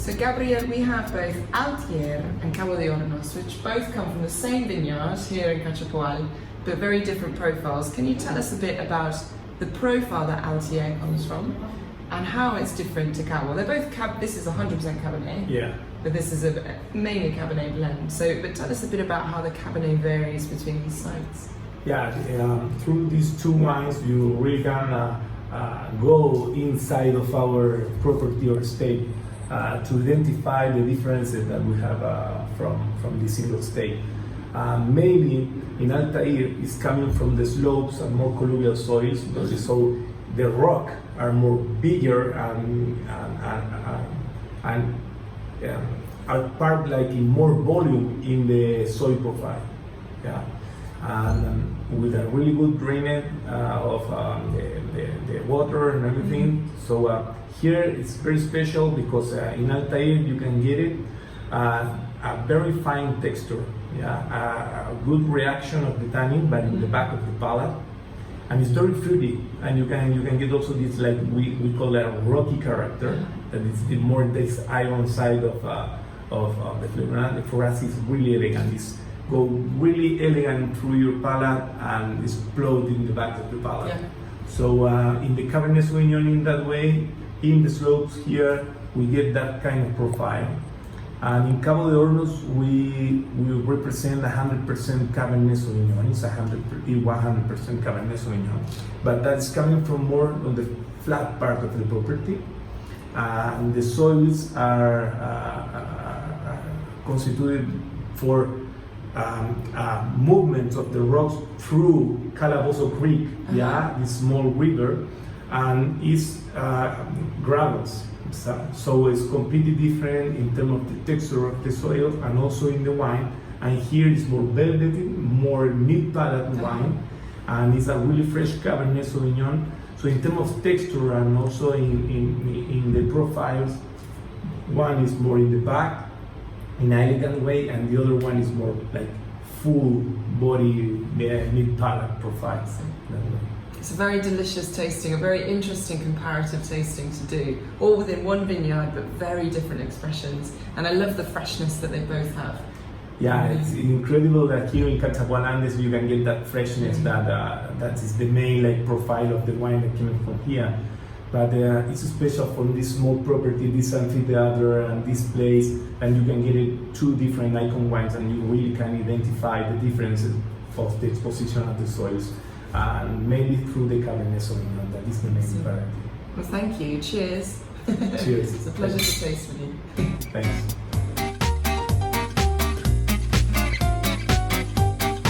So Gabriel, we have both Altair and Cabo de Hornos, which both come from the same vineyard here in Cachapoal, but very different profiles. Can you tell us a bit about the profile that Altair comes from and how it's different to Cabo? They're both this is 100% Cabernet. Yeah. But this is a mainly Cabernet blend. So, but tell us a bit about how the Cabernet varies between these sites. Yeah, through these two wines, you really can go inside of our property or estate to identify the differences that we have from this single state. Mainly in Altair is coming from the slopes and more colluvial soils, so the rock are more bigger and are part like in more volume in the soil profile. Yeah. And with a really good drainage of the water and everything. So here it's very special because in Altair you can get it a very fine texture, yeah, a good reaction of the tannin, but in the back of the palate, and it's very fruity. And you can get also this, like we call it a rocky character, that is the more this iron side of the flavor. For us, it's really elegant. It's go really elegant through your palate and explode in the back of the palate. Yeah. So in the Cabernet Sauvignon, in that way, in the slopes here, we get that kind of profile. And in Cabo de Hornos, we represent 100% Cabernet Sauvignon. It's 100% Cabernet Sauvignon, but that's coming from more on the flat part of the property. And the soils are constituted for movement of the rocks through Calabozo Creek, yeah, this small river, and it's gravels. So it's completely different in terms of the texture of the soil and also in the wine. And here is more velvety, more mid-palate wine, and it's a really fresh Cabernet Sauvignon. So in terms of texture and also in the profiles, one is more in the back in an elegant way, and the other one is more like full body mid-palate profiles. It's a very delicious tasting, a very interesting comparative tasting to do, all within one vineyard, but very different expressions. And I love the freshness that they both have. Yeah, it's incredible that here in Cachapoal Andes you can get that freshness that is the main like profile of the wine that came from here. But it's special from this small property, this amphitheater and this place, and you can get it two different icon wines, and you really can identify the differences of the exposition of the soils, and mainly through the Cabernet Sauvignon. That is the main variety. Well, thank you. Cheers. Cheers. It's a pleasure to taste with you. Thanks.